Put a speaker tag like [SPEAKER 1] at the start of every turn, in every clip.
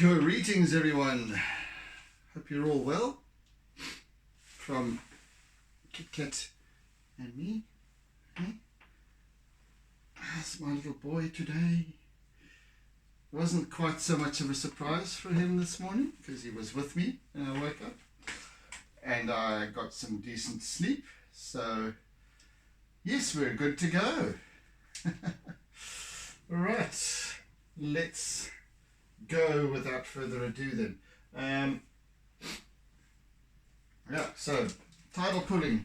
[SPEAKER 1] Greetings everyone, hope you're all well. From Kit Kat and me. That's my little boy today. Wasn't quite so much of a surprise for him this morning because he was with me when I woke up and I got some decent sleep, so yes, we're good to go. Alright, let's go without further ado then. So tidal pooling.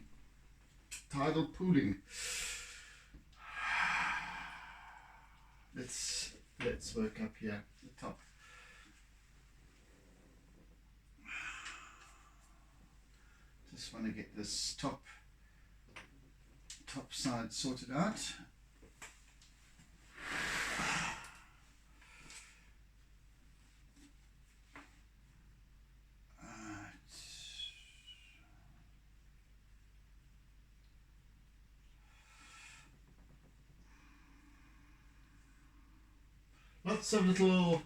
[SPEAKER 1] Let's work up here at the top. Just want to get this top side sorted out. Lots of little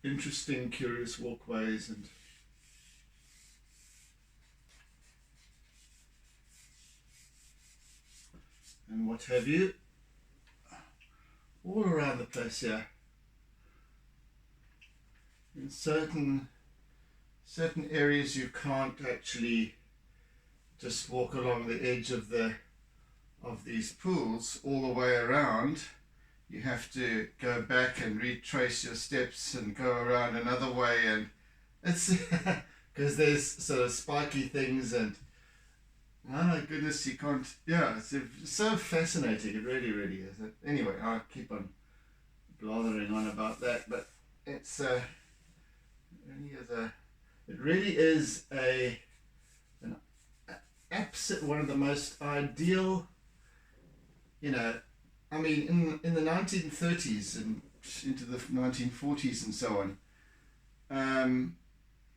[SPEAKER 1] interesting, curious walkways and what have you, all around the place here. In certain areas you can't actually just walk along the edge of these pools all the way around. You have to go back and retrace your steps and go around another way, and it's because there's sort of spiky things and oh my goodness, you can't, it's so fascinating, it really is. Anyway, I'll keep on blathering on about that, but it really is an absolute, one of the most ideal, I mean, in the 1930s and into the 1940s and so on,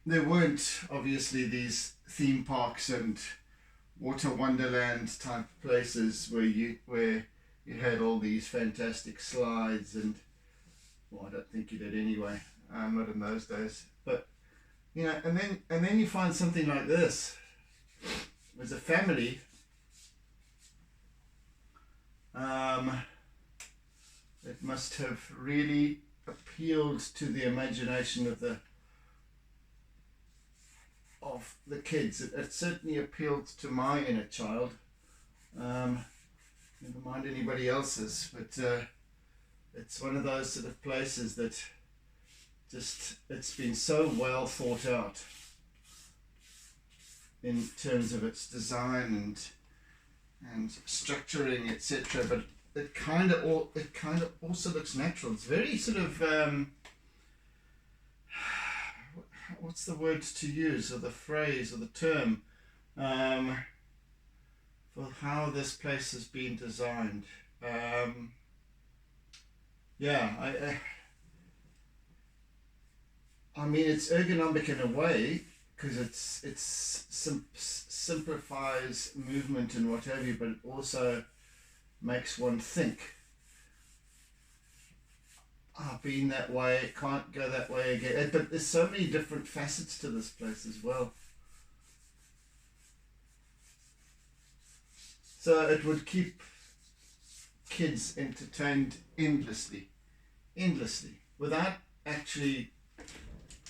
[SPEAKER 1] there weren't obviously these theme parks and water wonderland type places where you had all these fantastic slides and, well, I don't think you did anyway, not in those days. But and then you find something like this. As a family, it must have really appealed to the imagination of the kids. It certainly appealed to my inner child. Never mind anybody else's, but it's one of those sort of places that it's been so well thought out in terms of its design and structuring, etc. But it kind of also looks natural. It's very sort of what's the word to use, or the phrase, or the term for how this place has been designed. I mean, it's ergonomic in a way because it simplifies movement and what have you, but it also makes one think. I've been that way, can't go that way again. But there's so many different facets to this place as well. So it would keep kids entertained endlessly, without actually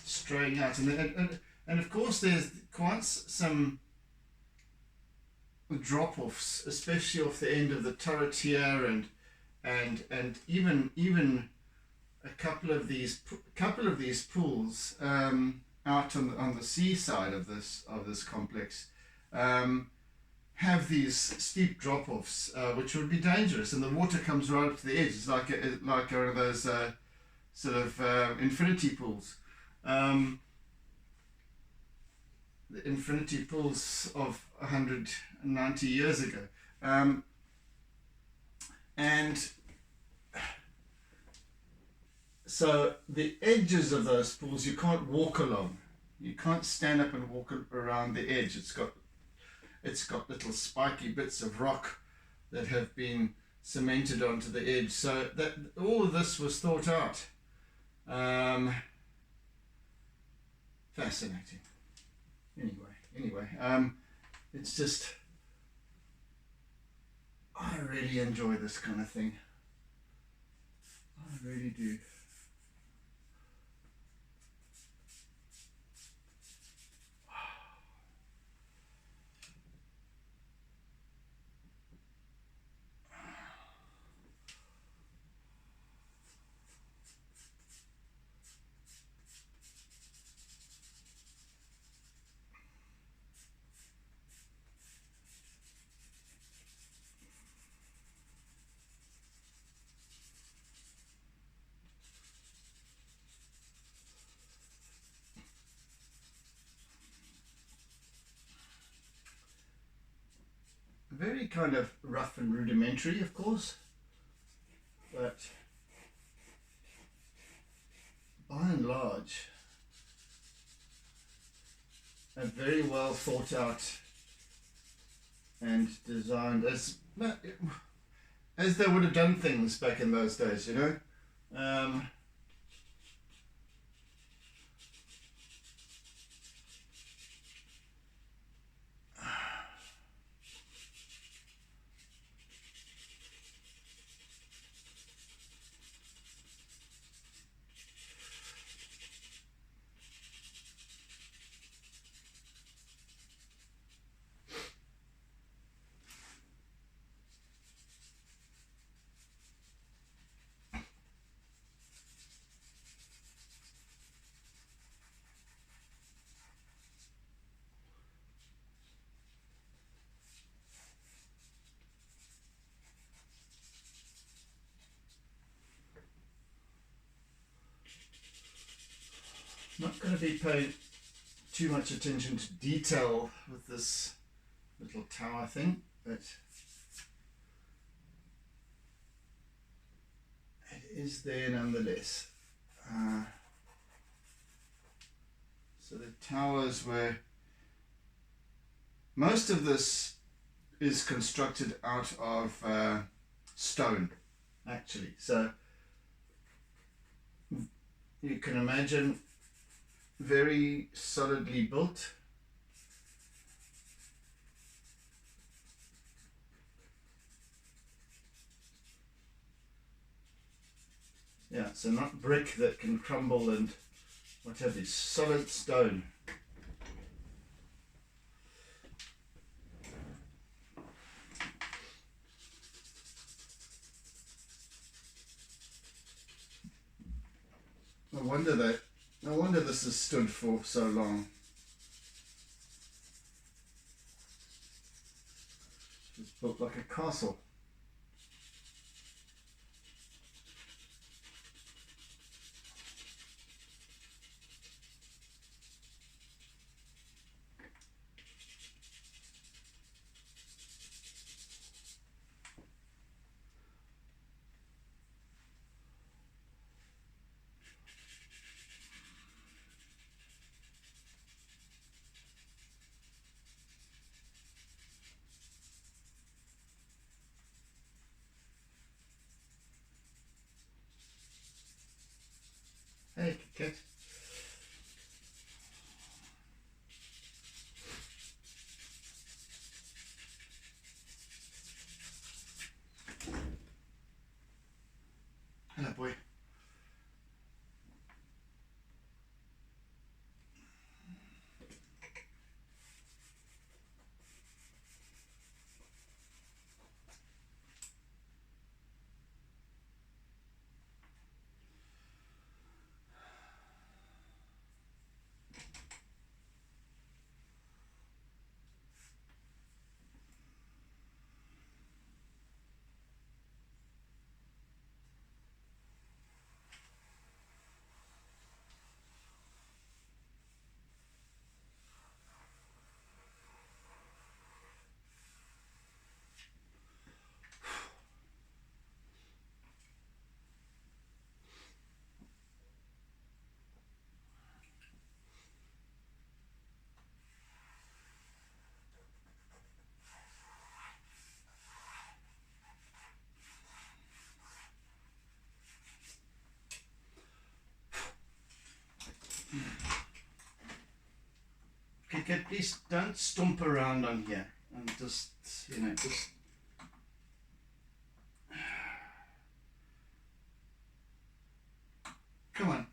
[SPEAKER 1] straying out. And of course there's quite some drop-offs, especially off the end of the turret here, and even a couple of these pools out on the seaside of this complex have these steep drop-offs, which would be dangerous, and the water comes right up to the edge. It's like one of those sort of infinity pools. The infinity pools of 190 years ago, and so the edges of those pools you can't walk along. You can't stand up and walk around the edge. It's got little spiky bits of rock that have been cemented onto the edge. So that all of this was thought out. fascinating. Anyway, it's just, I really enjoy this kind of thing. I really do. Very kind of rough and rudimentary, of course, but by and large, a very well thought out and designed as they would have done things back in those days, you know. Not going to be paying too much attention to detail with this little tower thing, but it is there nonetheless. So the towers were, most of this is constructed out of stone, actually. So you can imagine very solidly built. Yeah, so not brick that can crumble and what have you, solid stone. No wonder this has stood for so long. It's built like a castle. Hey, Kit. Hello, boy. Okay, please don't stomp around on here and just, you know, just. Come on.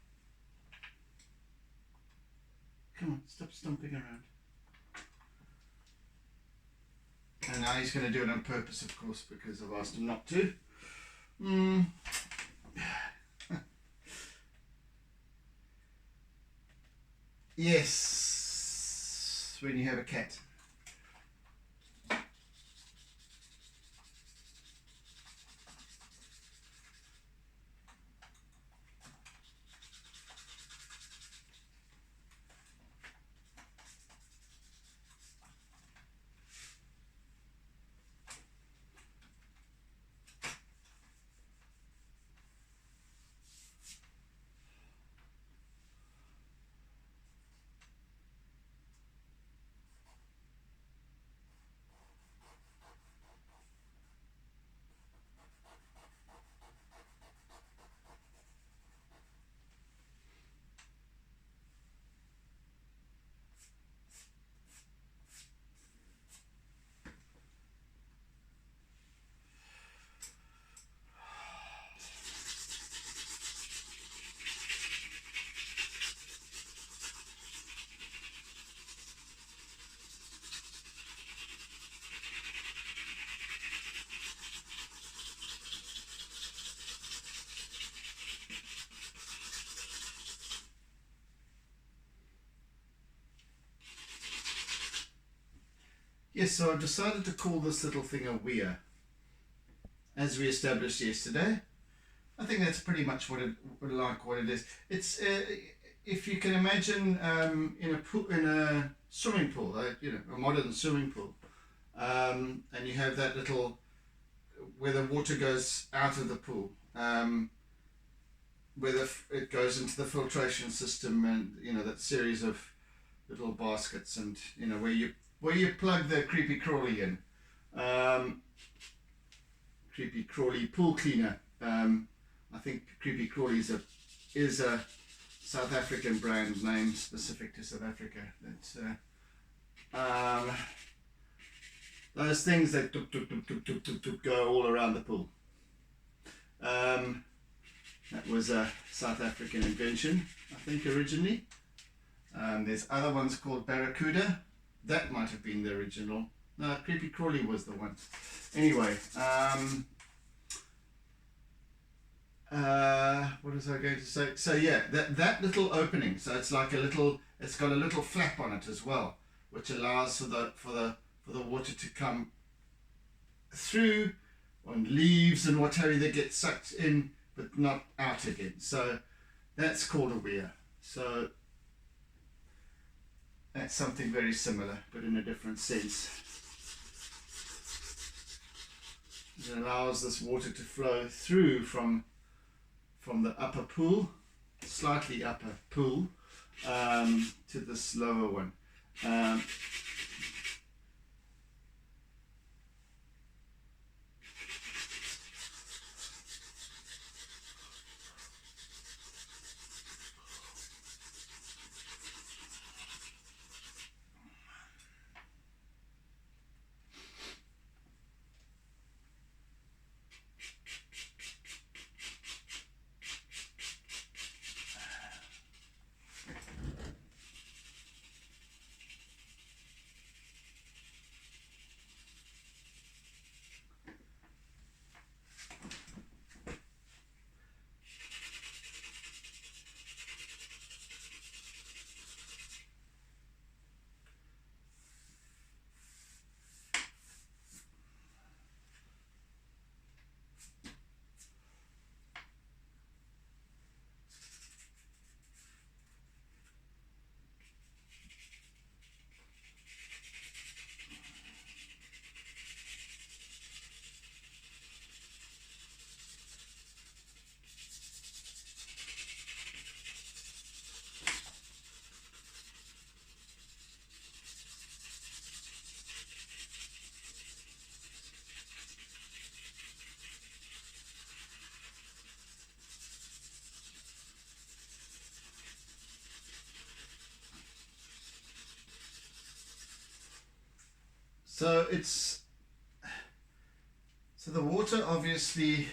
[SPEAKER 1] Come on, stop stomping around. And now he's going to do it on purpose, of course, because I've asked him not to. Yes, when you have a cat. Yes, so I've decided to call this little thing a weir, as we established yesterday. I think that's pretty much what it is. It's if you can imagine in a swimming pool, you know, a modern swimming pool, and you have that little where the water goes out of the pool, where it goes into the filtration system, and you know that series of little baskets, and you know where you plug the creepy crawly in, creepy crawly pool cleaner. I think creepy crawly is a South African brand name specific to South Africa. That's those things that tuk, tuk, tuk, tuk, tuk, tuk, tuk, go all around the pool. That was a South African invention, I think, originally. There's other ones called Barracuda. That might have been the original. No, creepy crawly was the one. Anyway, what was I going to say? So yeah, that little opening. So it's like it's got a little flap on it as well, which allows for the water to come through on leaves and what have you that get sucked in, but not out again. So that's called a weir. So that's something very similar, but in a different sense. It allows this water to flow through from the upper pool, slightly upper pool, to this lower one. So the water obviously,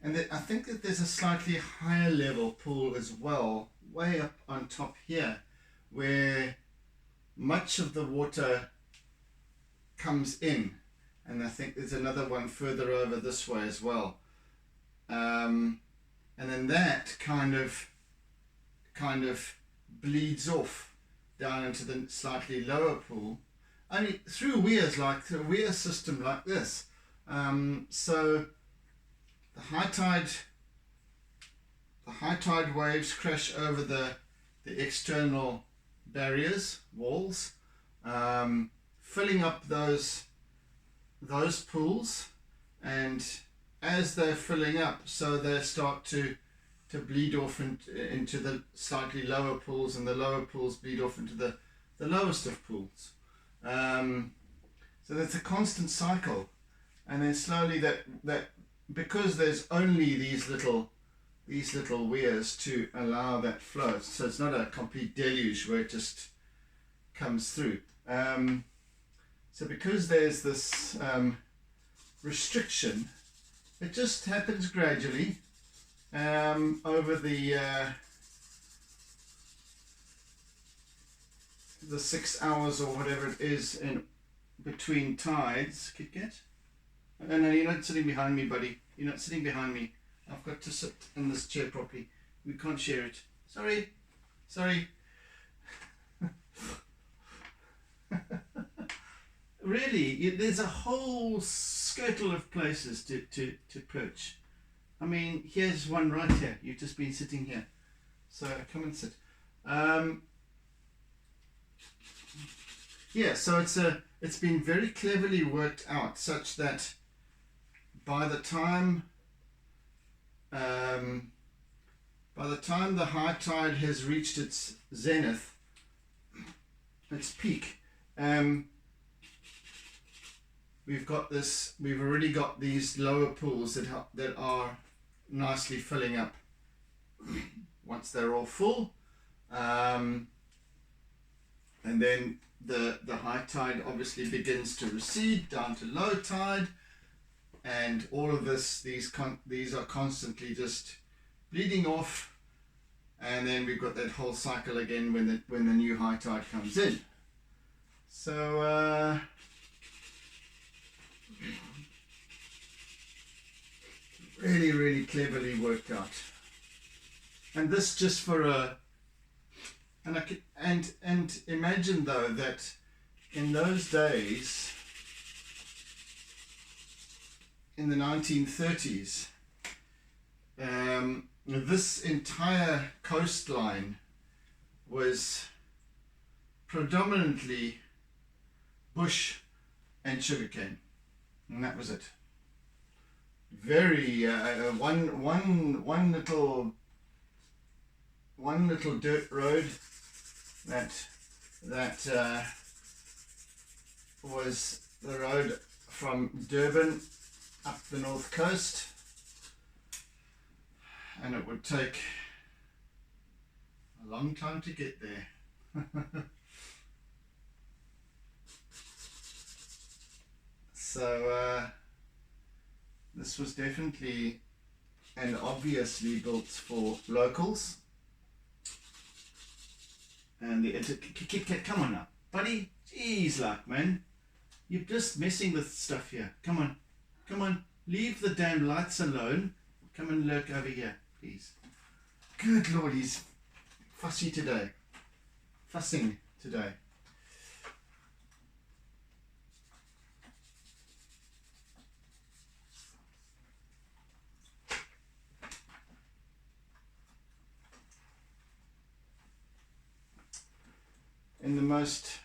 [SPEAKER 1] and I think that there's a slightly higher level pool as well, way up on top here, where much of the water comes in, and I think there's another one further over this way as well, and then that kind of bleeds off down into the slightly lower pool, only through weirs, like a weir system like this. So the high tide waves crash over the external barriers, walls, filling up those pools, and as they're filling up, so they start to bleed off into the slightly lower pools, and the lower pools bleed off into the lowest of pools. So that's a constant cycle, and then slowly that because there's only these little weirs to allow that flow, so it's not a complete deluge where it just comes through. So because there's this restriction, it just happens gradually over the 6 hours or whatever it is in between tides. Kit Kat? No, you're not sitting behind me, buddy. You're not sitting behind me. I've got to sit in this chair properly. We can't share it. Sorry. Really, there's a whole skirtle of places to perch. I mean, here's one right here. You've just been sitting here. So come and sit. Yeah, so it's been very cleverly worked out such that by the time the high tide has reached its zenith, its peak, we've already got these lower pools that are nicely filling up. Once they're all full, and then the high tide obviously begins to recede down to low tide, and all of these are constantly just bleeding off, and then we've got that whole cycle again when the new high tide comes in. So really cleverly worked out, and this just for and imagine though that in those days, in the 1930s, this entire coastline was predominantly bush and sugarcane, and that was it. Very one little dirt road that was the road from Durban up the north coast, and it would take a long time to get there. So this was definitely and obviously built for locals. And Kit Kat, come on now, buddy. Jeez, like, man, you're just messing with stuff here. Come on, leave the damn lights alone. Come and lurk over here, please. Good Lord, he's fussing today.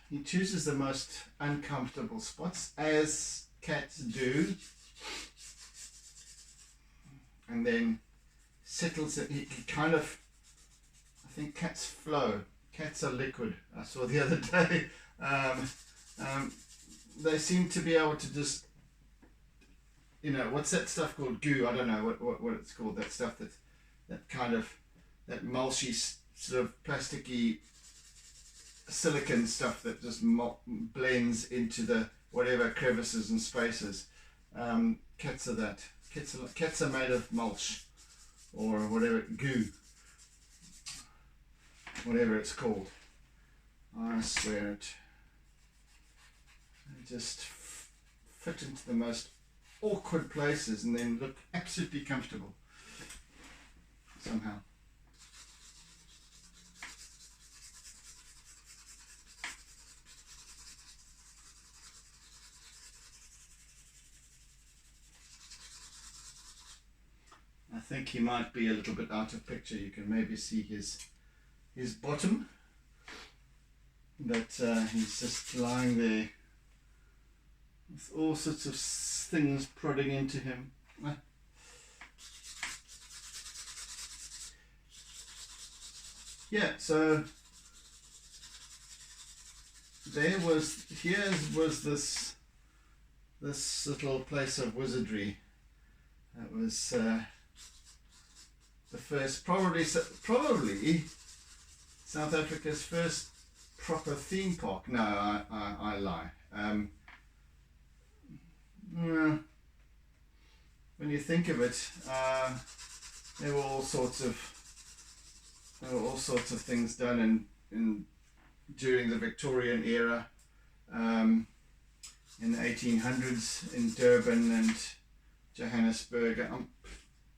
[SPEAKER 1] He chooses the most uncomfortable spots, as cats do, and then settles it. He kind of, I think cats flow. Cats are liquid. I saw the other day. They seem to be able to just, what's that stuff called? Goo. I don't know what it's called. That stuff that kind of, that mulchy sort of plasticky silicon stuff that just blends into the whatever crevices and spaces. Cats are that. Cats are made of mulch or whatever, goo, whatever it's called. I swear it. They just fit into the most awkward places and then look absolutely comfortable somehow. I think he might be a little bit out of picture. You can maybe see his bottom, but he's just lying there with all sorts of things prodding into him. Yeah, so here was this little place of wizardry. That was the first, probably South Africa's first proper theme park. No, I lie. When you think of it, there were all sorts of things done during the Victorian era, in the 1800s in Durban and Johannesburg.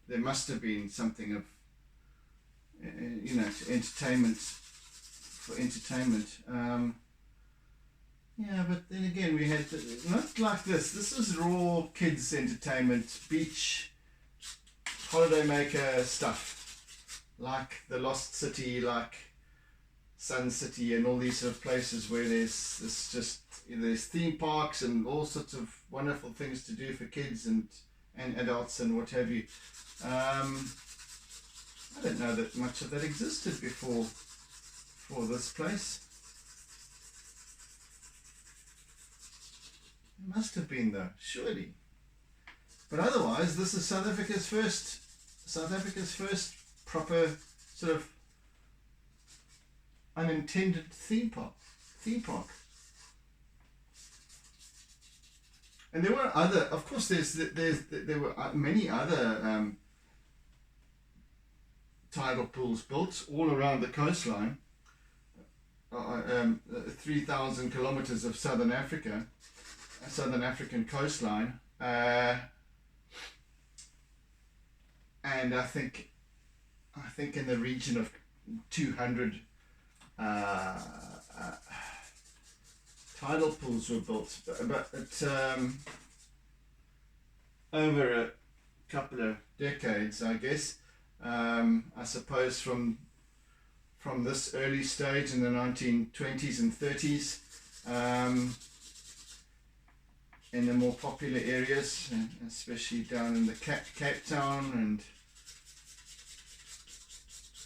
[SPEAKER 1] There must have been something of, entertainment. Yeah, but then again, we had not like this. This was raw kids' entertainment, beach, holidaymaker stuff, like the Lost City, like Sun City, and all these sort of places where there's theme parks and all sorts of wonderful things to do for kids and adults and what have you. I don't know that much of that existed before this place. It must have been though, surely. But otherwise, this is South Africa's first proper sort of unintended theme park. And there were other, of course, there were many other tidal pools built all around the coastline, 3,000 kilometers of Southern African coastline, and I think in the region of 200 tidal pools were built, but over a couple of decades, I guess. I suppose from this early stage in the 1920s and 30s, in the more popular areas, especially down in the Cape Town,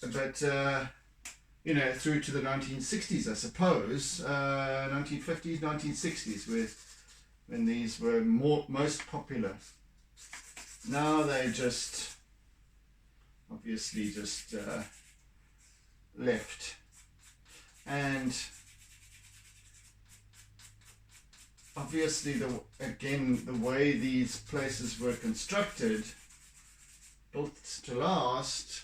[SPEAKER 1] but through to the 1960s, I suppose, 1950s, 1960s, when these were most popular. Now they just obviously left, and obviously the way these places were constructed, built to last,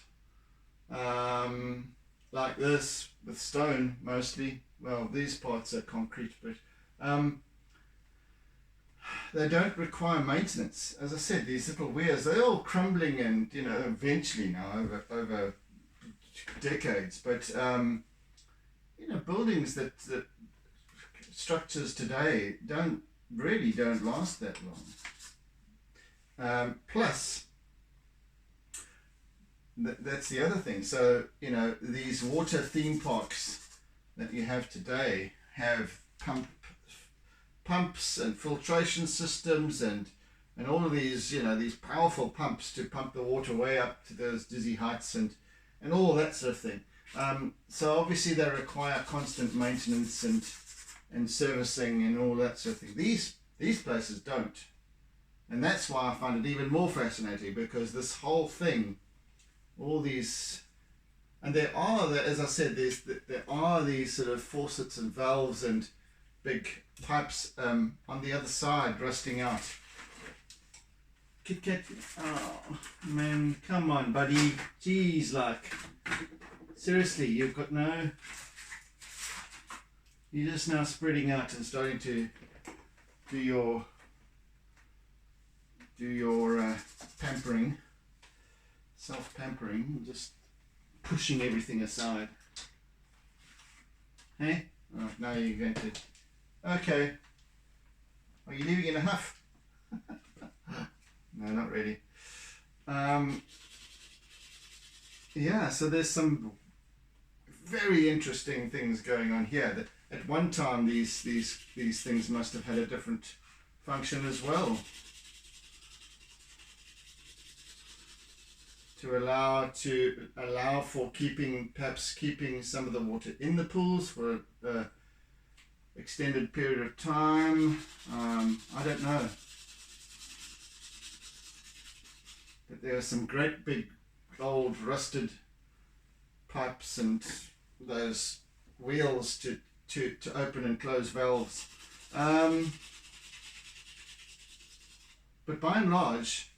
[SPEAKER 1] like this, with stone mostly. Well, these parts are concrete, but they don't require maintenance. As I said, these little weirs, they're all crumbling, and eventually now over decades. But buildings that structures today don't last that long. Plus, that's the other thing. So these water theme parks that you have today have pumps and filtration systems and all of these these powerful pumps to pump the water way up to those dizzy heights and all that sort of thing. So obviously they require constant maintenance and servicing and all that sort of thing. These places don't, and that's why I find it even more fascinating, because this whole thing, all these And there are, as I said, there are these sort of faucets and valves and big pipes on the other side rusting out. Kit Kat, oh man, come on buddy, jeez, like, seriously, you've got no, you're just now spreading out and starting to do your pampering, self-pampering, just pushing everything aside. Hey? Alright, now you're going to... Okay. Are you leaving in a huff? No, not really. Yeah, so there's some very interesting things going on here. That at one time these things must have had a different function as well. To allow for perhaps keeping some of the water in the pools for an extended period of time. I don't know. But there are some great big old rusted pipes and those wheels to open and close valves. But by and large,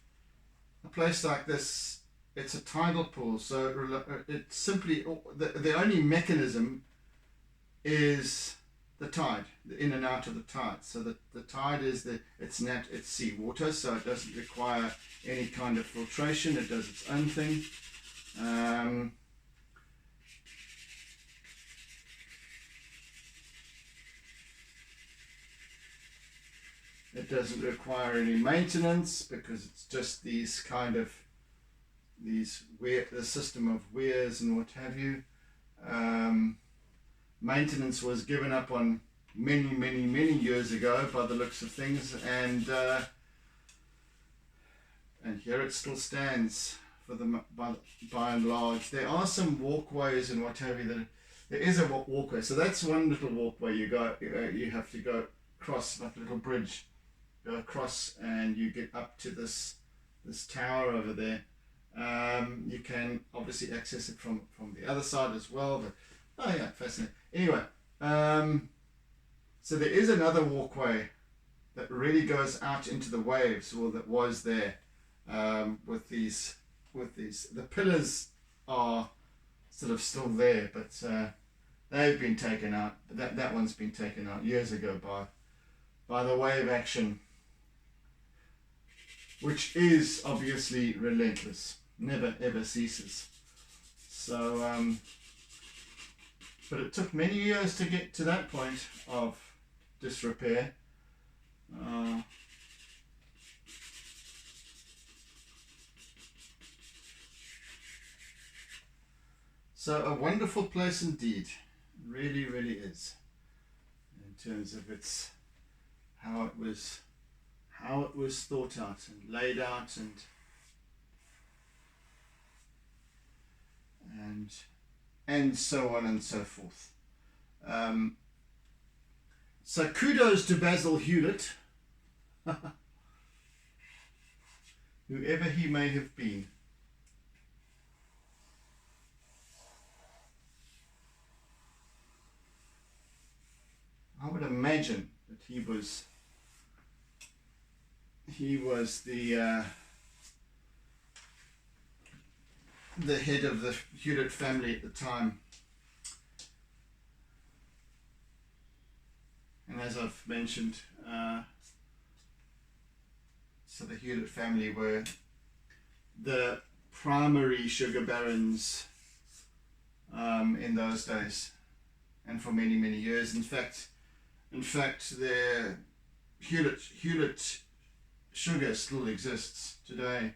[SPEAKER 1] a place like this, it's a tidal pool, so it's simply, the only mechanism is the tide, the in and out of the tide. So the tide is it's seawater, so it doesn't require any kind of filtration. It does its own thing. It doesn't require any maintenance because it's just the system of weirs and what have you. Maintenance was given up on many years ago by the looks of things, and here it still stands for by and large. There are some walkways and what have you. There is a walkway, so that's one little walkway you have to go across, like a little bridge, go across, and you get up to this tower over there. You can obviously access it from the other side as well, but oh yeah, fascinating. Anyway, so there is another walkway that really goes out into the waves, or that was there, with these the pillars are sort of still there, but they've been taken out. That one's been taken out years ago by the wave action, which is obviously relentless, never ever ceases. So but it took many years to get to that point of disrepair. So a wonderful place indeed, really is, in terms of how it was thought out and laid out and so on and so forth. So kudos to Basil Hulett, whoever he may have been. I would imagine that he was the head of the Hulett family at the time. And as I've mentioned, so the Hulett family were the primary sugar barons in those days, and for many years. In fact, the Hulett sugar still exists today.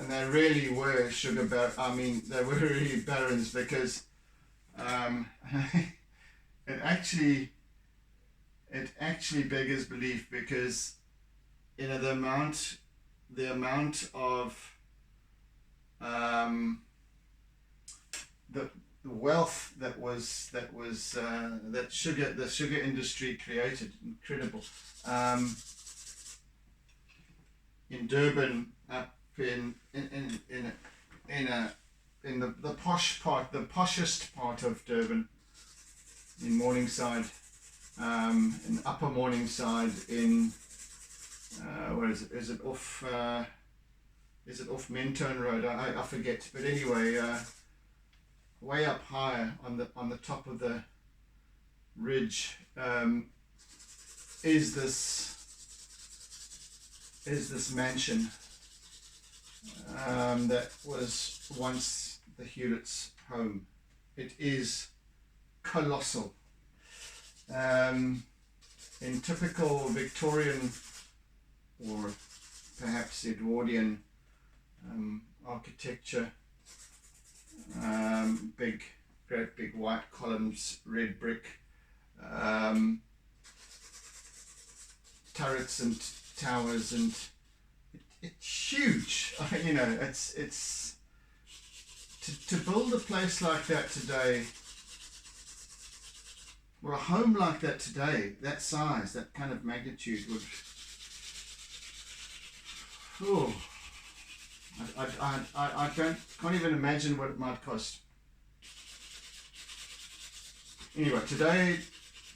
[SPEAKER 1] And they really were they were really barons, because it actually beggars belief, because the amount of the wealth that the sugar industry created. Incredible. In Durban, up in the posh part, the poshest part of Durban, in Morningside, in Upper Morningside, in where is it? Is it off Mentone Road? I forget. But anyway, way up higher on the top of the ridge is this mansion that was once the Hulett's home. It is colossal. In typical Victorian or perhaps Edwardian architecture, great big white columns, red brick, turrets and towers, and it's huge. You know, it's to build a place like that today, or a home like that today, that size, that kind of magnitude would. Oh, I can't even imagine what it might cost. Anyway, today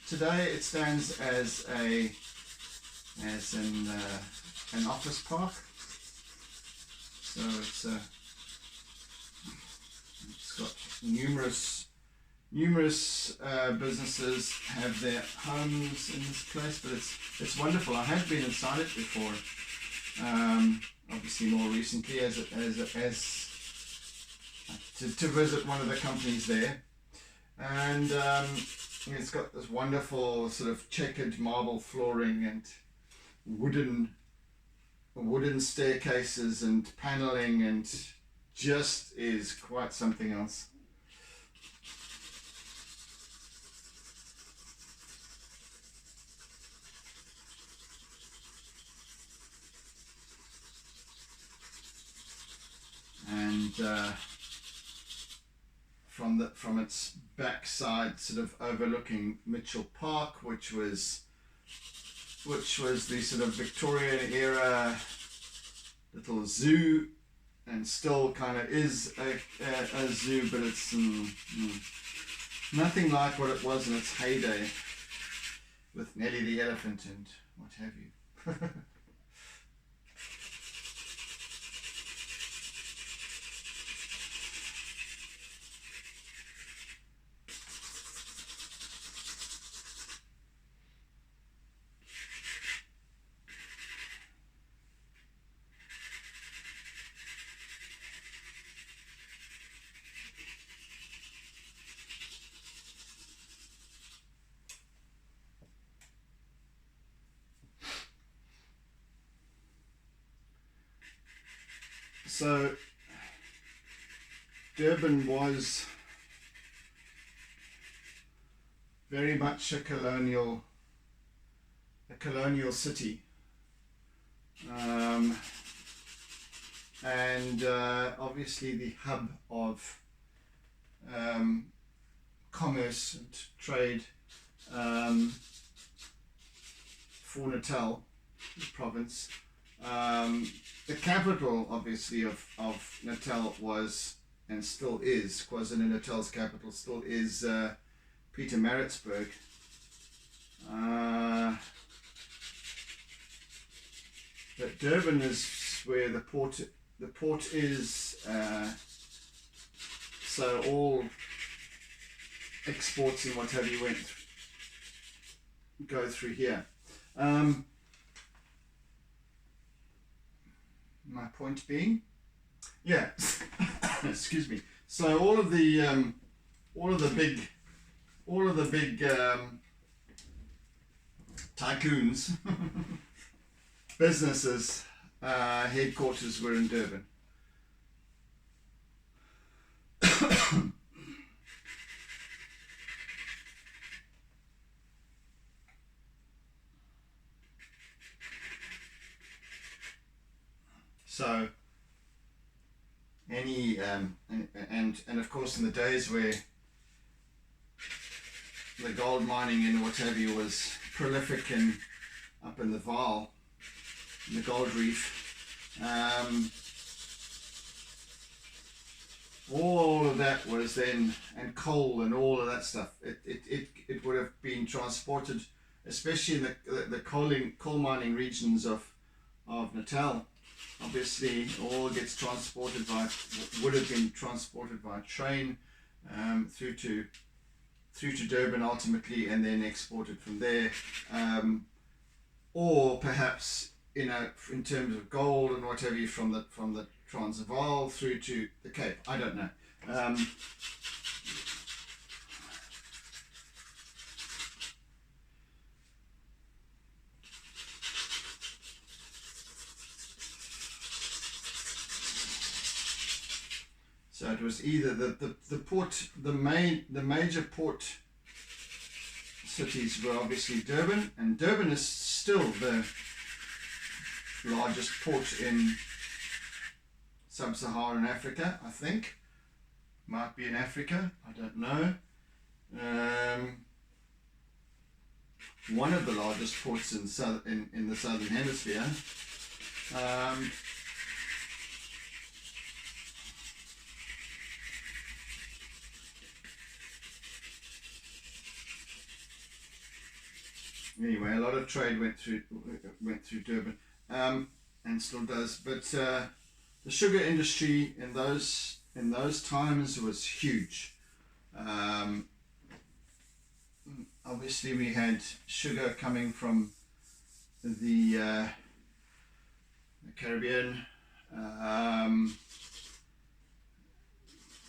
[SPEAKER 1] it stands as an office park. So it's got numerous businesses have their homes in this place, but it's wonderful. I have been inside it before. Obviously more recently to visit one of the companies there, and it's got this wonderful sort of checkered marble flooring and wooden staircases and paneling, and just is quite something else. And from its backside, sort of overlooking Mitchell Park, which was the sort of Victorian era little zoo, and still kind of is a zoo, but it's nothing like what it was in its heyday with Nellie the elephant and what have you. So Durban was very much a colonial city, and obviously the hub of commerce and trade for Natal, the province. The capital, obviously, of Natal was, and still is, KwaZulu-Natal's capital still is Pietermaritzburg. But Durban is where the port is, so all exports and what have you go through here. My point being, yeah, excuse me. So all of the big tycoons, businesses, headquarters were in Durban. So any and of course in the days where gold mining and what have you was prolific up in the Vaal, in the Gold Reef. All of that was then, and coal and all of that stuff, it would have been transported, especially in the coal mining regions of Natal. Obviously, all gets transported would have been transported by train through to Durban ultimately, and then exported from there, or perhaps in terms of gold and what have you, from the Transvaal through to the Cape. I don't know. So it was either the port, the major port cities were obviously Durban, and Durban is still the largest port in sub-Saharan Africa, I think. Might be in Africa, I don't know. One of the largest ports in the southern hemisphere. Anyway, a lot of trade went through Durban, and still does. But the sugar industry in those times was huge. Obviously, we had sugar coming from the Caribbean,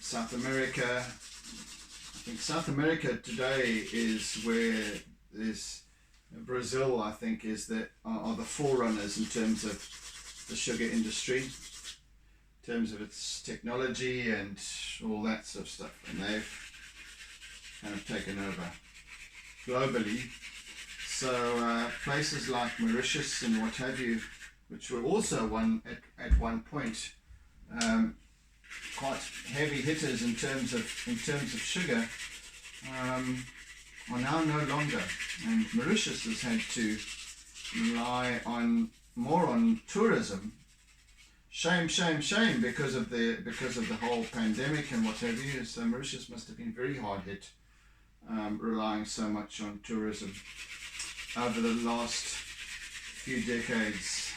[SPEAKER 1] South America. I think South America today is where is Brazil. I think are the forerunners in terms of the sugar industry, in terms of its technology and all that sort of stuff, and they've kind of taken over globally. So places like Mauritius and what have you, which were also at one point quite heavy hitters in terms of sugar, are now no longer, and Mauritius has had to rely more on tourism. Shame because of the whole pandemic and what have you. So Mauritius must have been very hard hit, relying so much on tourism over the last few decades.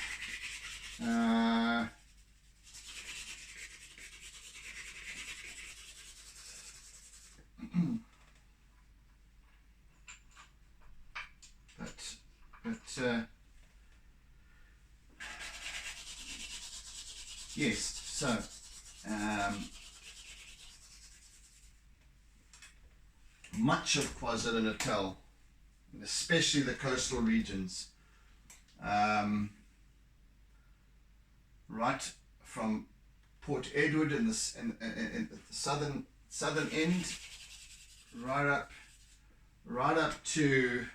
[SPEAKER 1] But yes, so much of KwaZulu-Natal, especially the coastal regions, right from Port Edward in the southern end, right up to,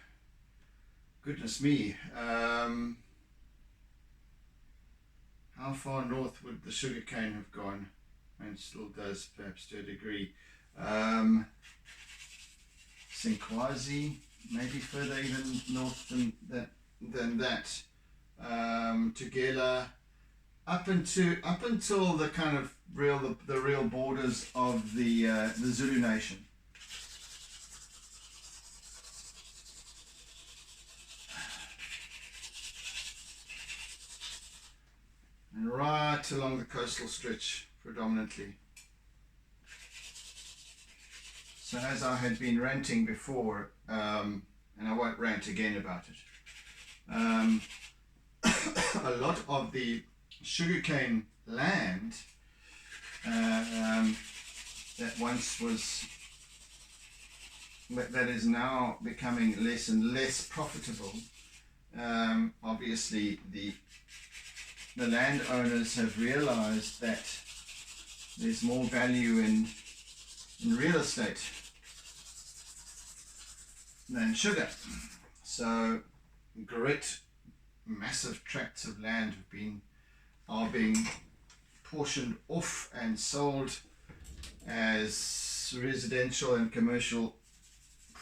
[SPEAKER 1] goodness me, how far north would the sugarcane have gone? And still does, perhaps to a degree. Sinkwazi, maybe further even north than that. Tugela, up until the kind of the real borders of the Zulu nation. And right along the coastal stretch predominantly. So as I had been ranting before, and I won't rant again about it, a lot of the sugarcane land that once was, that is now becoming less and less profitable, obviously the landowners have realized that there's more value in real estate than sugar. So massive tracts of land are being portioned off and sold as residential and commercial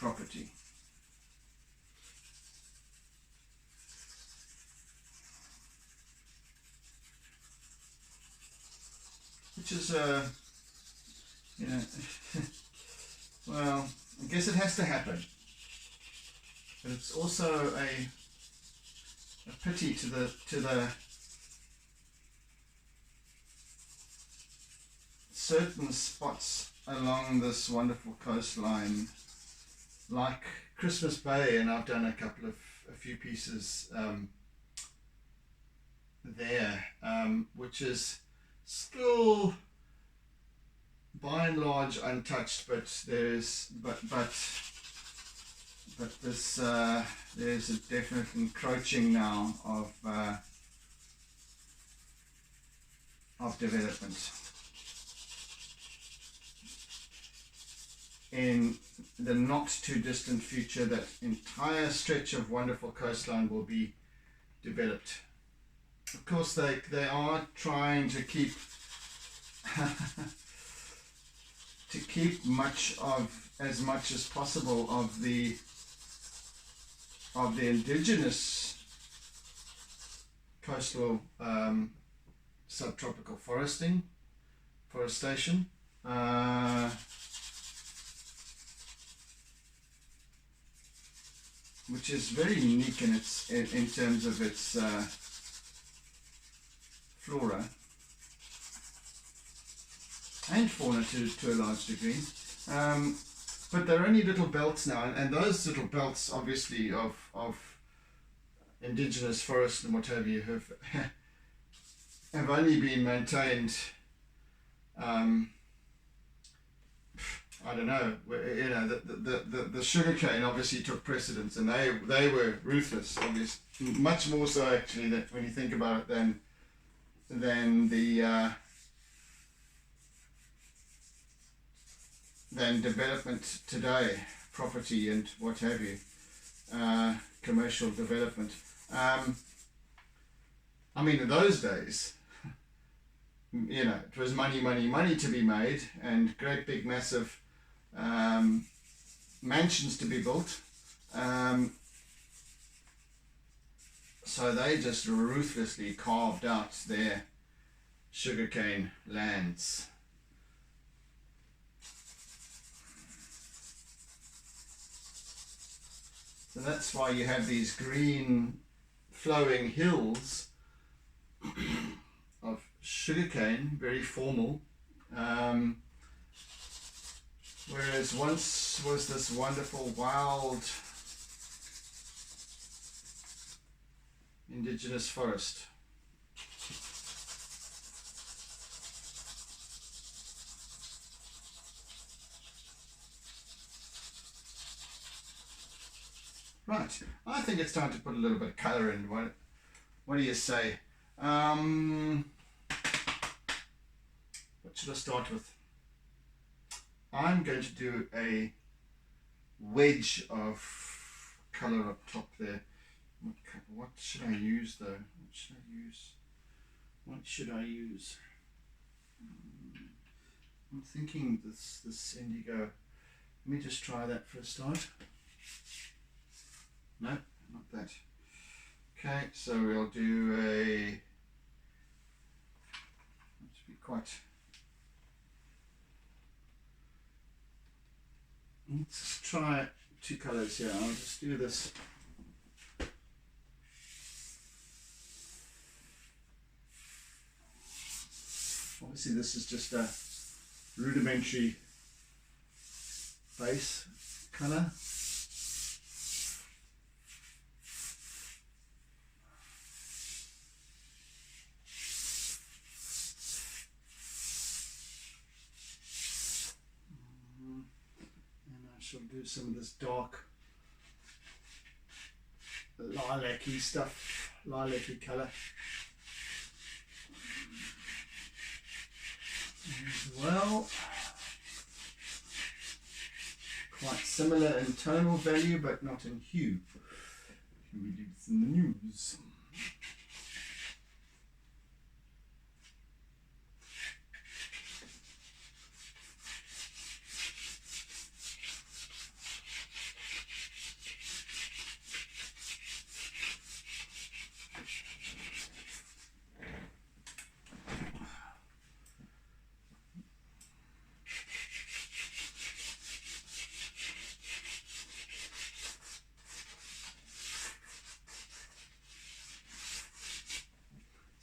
[SPEAKER 1] property. Which is, you know, well, I guess it has to happen. But it's also a pity to the certain spots along this wonderful coastline, like Christmas Bay, and I've done a few pieces there, which is still by and large untouched, but there's there's a definite encroaching now of development. In the not too distant future, that entire stretch of wonderful coastline will be developed. Of course, they are trying to keep as much as possible of the indigenous coastal subtropical forestation, which is very unique in terms of its flora and fauna to a large degree. But they're only little belts now, and those little belts, obviously, of indigenous forest and what have you, have only been maintained. I don't know. You know, the sugarcane obviously took precedence, and they were ruthless, obviously, much more so actually, that when you think about it, than development today, property and what have you, commercial development. I mean, in those days, you know, it was money to be made, and great big massive mansions to be built. So they just ruthlessly carved out their sugarcane lands. So that's why you have these green flowing hills of sugarcane, very formal. Whereas once was this wonderful wild indigenous forest. Right, I think it's time to put a little bit of colour in. What do you say? What should I start with? I'm going to do a wedge of colour up top there. What should I use though? What should I use? I'm thinking this indigo. Let me just try that for a start. No, not that. Okay, so we'll do let's be quite. Let's try two colours here. I'll just do this. Obviously, this is just a rudimentary base colour. Shall do some of this dark lilac-y stuff, lilac-y colour as well. Quite similar in tonal value, but not in hue. Can we do some news?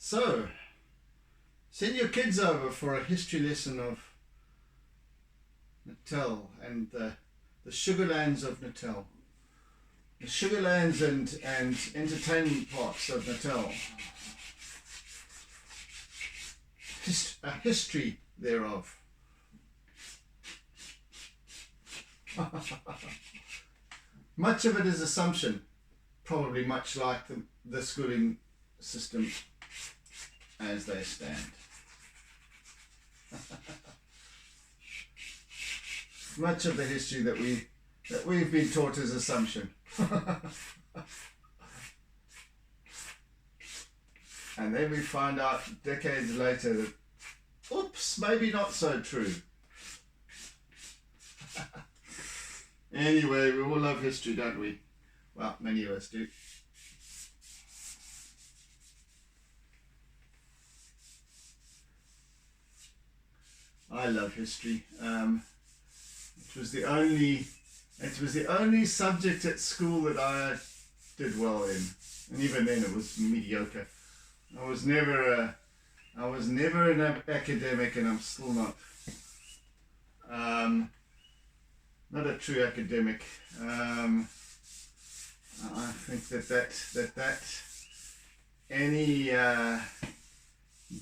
[SPEAKER 1] So, send your kids over for a history lesson of Natal and the Sugarlands of Natal. The Sugarlands and entertainment parks of Natal. A history thereof. Much of it is assumption, probably much like the schooling system as they stand. Much of the history that we've been taught is assumption. And then we find out decades later that, oops, maybe not so true. Anyway, we all love history, don't we? Well, many of us do. I love history. It was the only subject at school that I did well in, and even then it was mediocre. I was never an academic, and I'm still not. Not a true academic. I think that any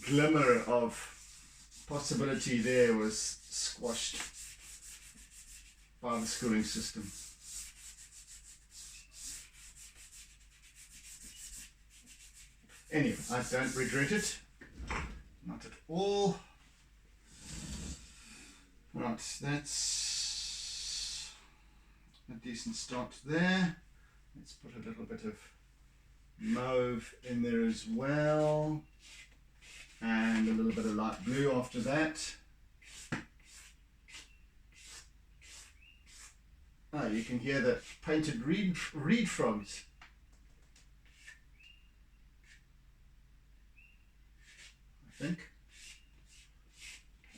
[SPEAKER 1] glimmer of possibility there was squashed by the schooling system. Anyway, I don't regret it. Not at all. Right, that's a decent start there. Let's put a little bit of mauve in there as well. And a little bit of light blue after that. Oh, you can hear the painted reed frogs. I think.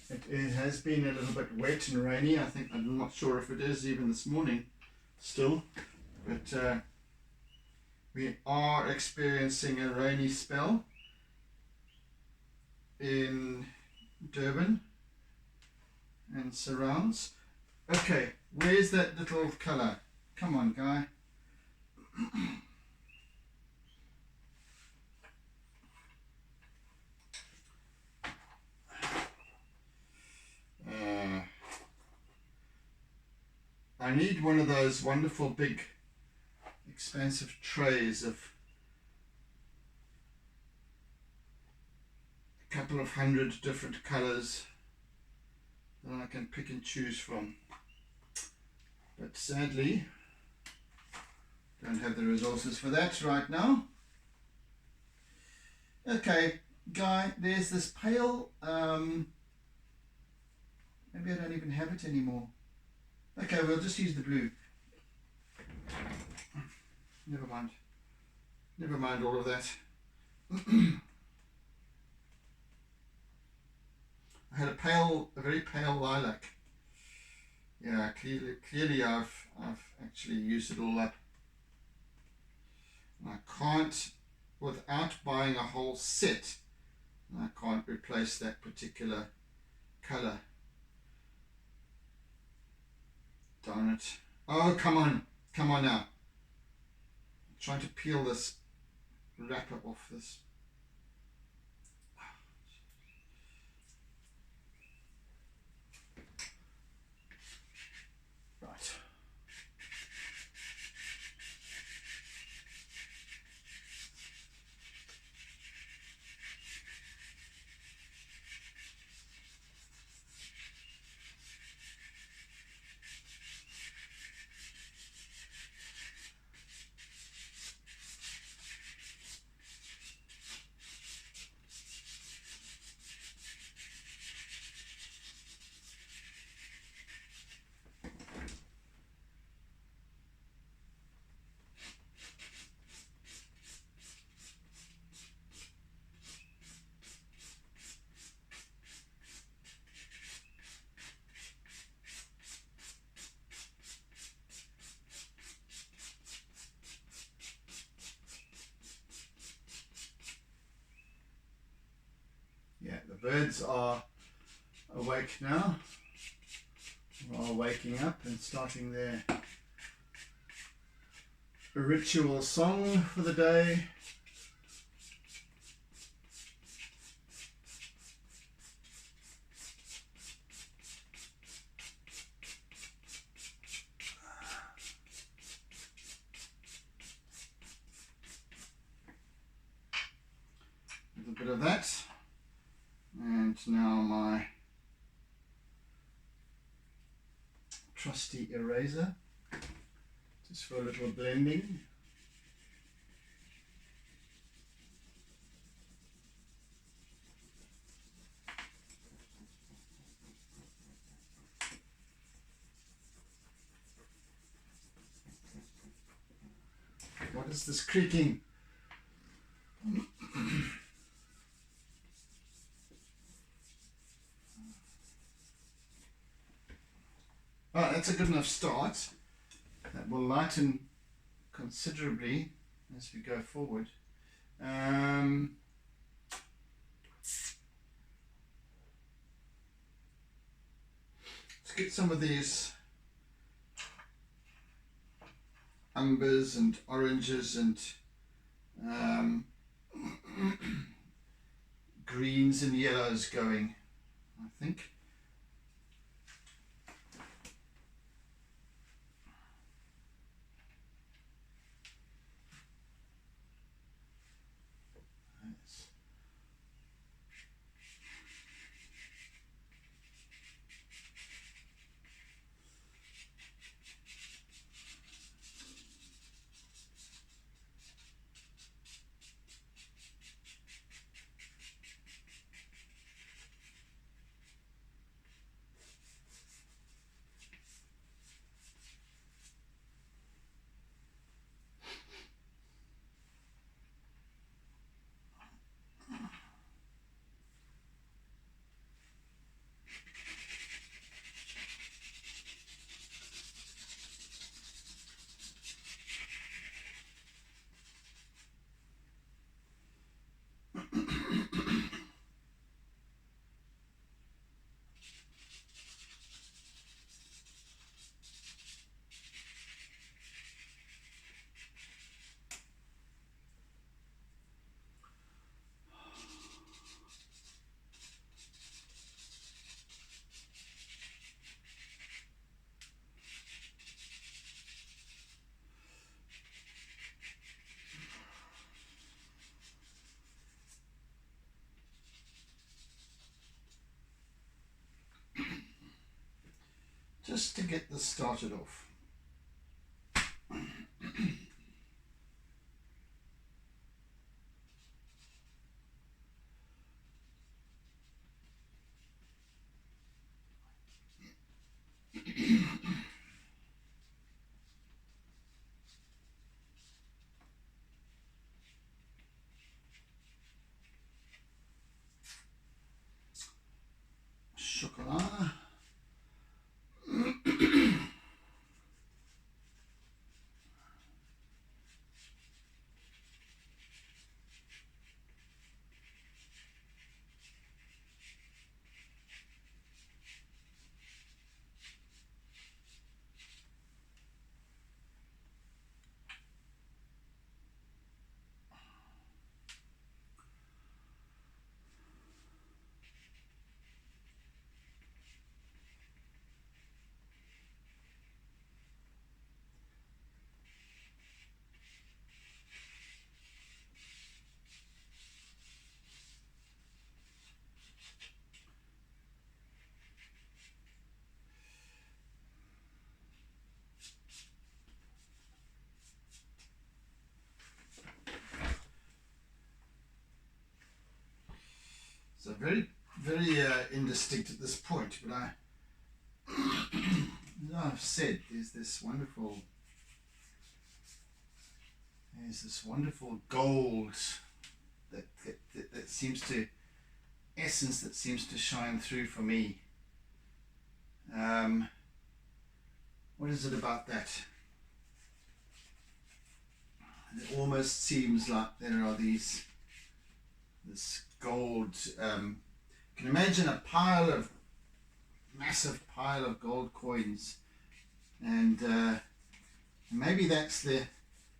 [SPEAKER 1] It has been a little bit wet and rainy. I'm not sure if it is even this morning still. But we are experiencing a rainy spell in Durban and surrounds. Okay, where's that little colour? Come on, guy. I need one of those wonderful big expansive trays of a couple of hundred different colours that I can pick and choose from. But sadly, don't have the resources for that right now. Okay, Guy, there's this pale, maybe I don't even have it anymore. Okay, we'll just use the blue. Never mind. Never mind all of that. I had a very pale lilac. Yeah, clearly I've actually used it all up. And I can't, without buying a whole set, I can't replace that particular colour. Darn it. Oh, come on now. I'm trying to peel this wrapper off this. Right. birds are awake now, are waking up and starting their ritual song for the day. A little bit of that, and now my trusty eraser, just for a little blending. What is this creaking? Oh, that's a good enough start. That will lighten considerably as we go forward. Let's get some of these umbers and oranges and greens and yellows going, I think. Just to get this started off. Chocolat. So very, very indistinct at this point, but I've said there's this wonderful gold that seems to essence that seems to shine through for me. What is it about that? It almost seems like there are this gold can imagine a massive pile of gold coins, and maybe that's the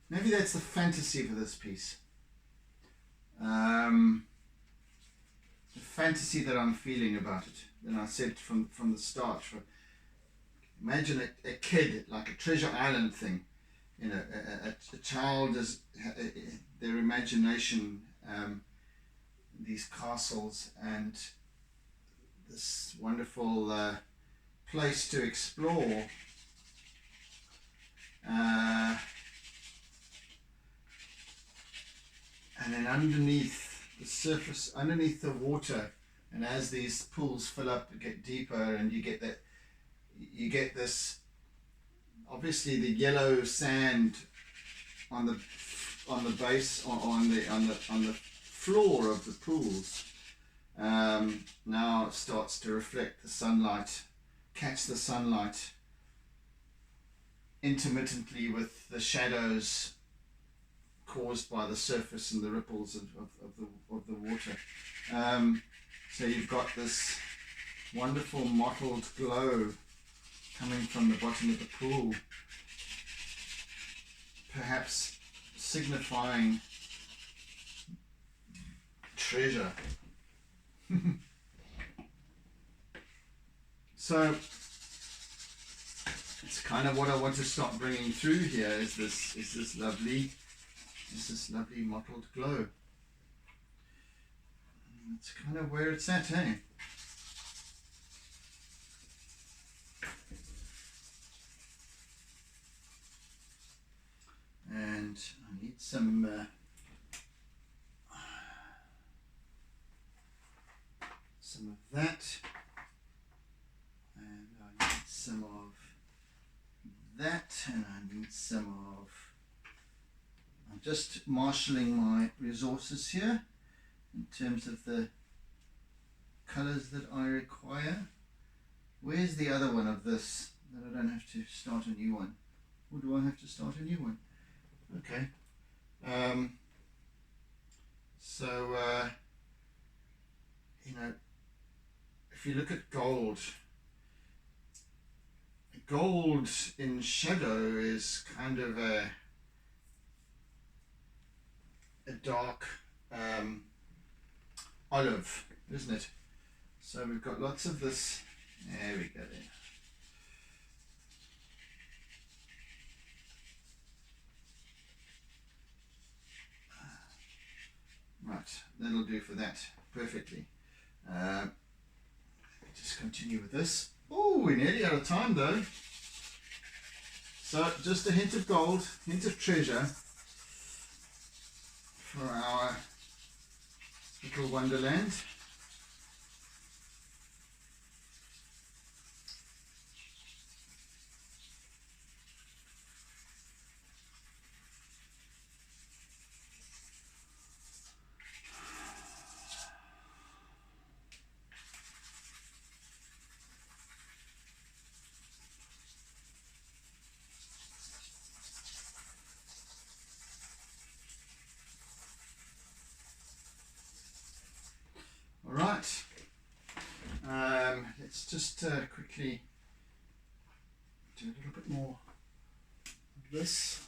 [SPEAKER 1] fantasy for this piece. The fantasy that I'm feeling about it. And I said from the start, imagine a kid, like a Treasure Island thing. You know, a child is their imagination, these castles and this wonderful place to explore. And then underneath the surface, underneath the water, and as these pools fill up and get deeper, and you get this, obviously the yellow sand on the base, on the floor of the pools, now it starts to reflect the sunlight, catch the sunlight intermittently with the shadows caused by the surface and the ripples of the water. So you've got this wonderful mottled glow coming from the bottom of the pool, perhaps signifying treasure. So it's kind of what I want to start bringing through here is this lovely mottled glow. That's kind of where it's at, eh? And I need some of that, and I need some of that, and I need some of, I'm just marshalling my resources here in terms of the colors that I require. Where's the other one of this that I don't have to start a new one? Or do I have to start a new one? Okay. You know, if you look at gold in shadow is kind of a dark olive, isn't it? So we've got lots of this. There we go there. Right, that'll do for that perfectly. Let me just continue with this. Oh, we're nearly out of time though. So just a hint of gold, hint of treasure for our little wonderland. Right, let's just quickly do a little bit more of this.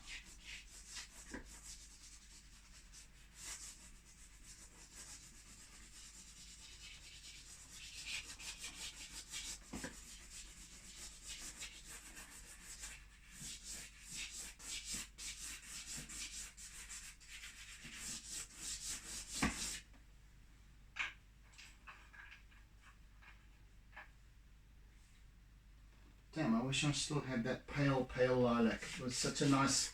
[SPEAKER 1] Damn, I wish I still had that pale lilac. It was such a nice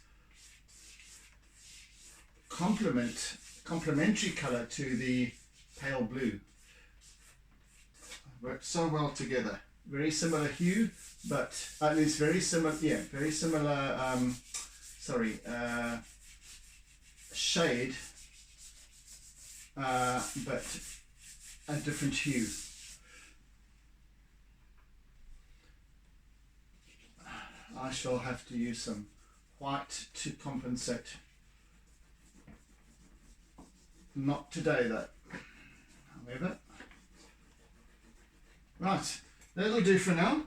[SPEAKER 1] complementary colour to the pale blue. Worked so well together. Very similar hue, but it's very similar. Yeah, very similar. Shade, but a different hue. I shall have to use some white to compensate. Not today though. However, Right, that'll do for now.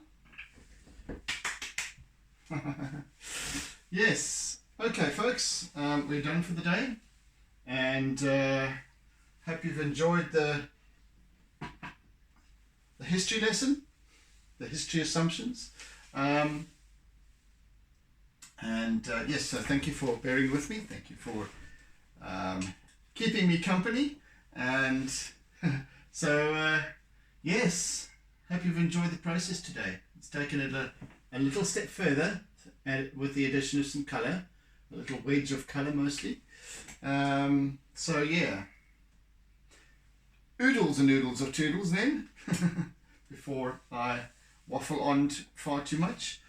[SPEAKER 1] Yes. Okay, folks, we're done for the day, and hope you've enjoyed the history lesson, the history assumptions, yes. So thank you for bearing with me. Thank you for keeping me company, and so yes. Hope you've enjoyed the process today. It's taken it a little step further with the addition of some colour, a little wedge of colour mostly. So yeah, oodles and oodles of toodles then, before I waffle on far too much.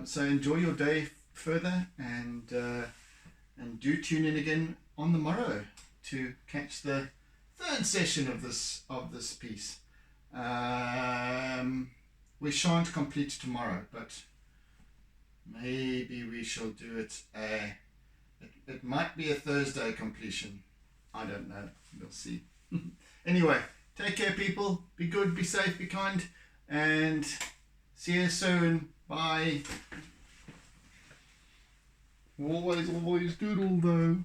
[SPEAKER 1] So enjoy your day further, and do tune in again on the morrow to catch the third session of this piece. We shan't complete tomorrow, but maybe we shall do it. It might be a Thursday completion. I don't know. We'll see. Anyway, take care, people. Be good, be safe, be kind, and see you soon. Bye. Always doodle though.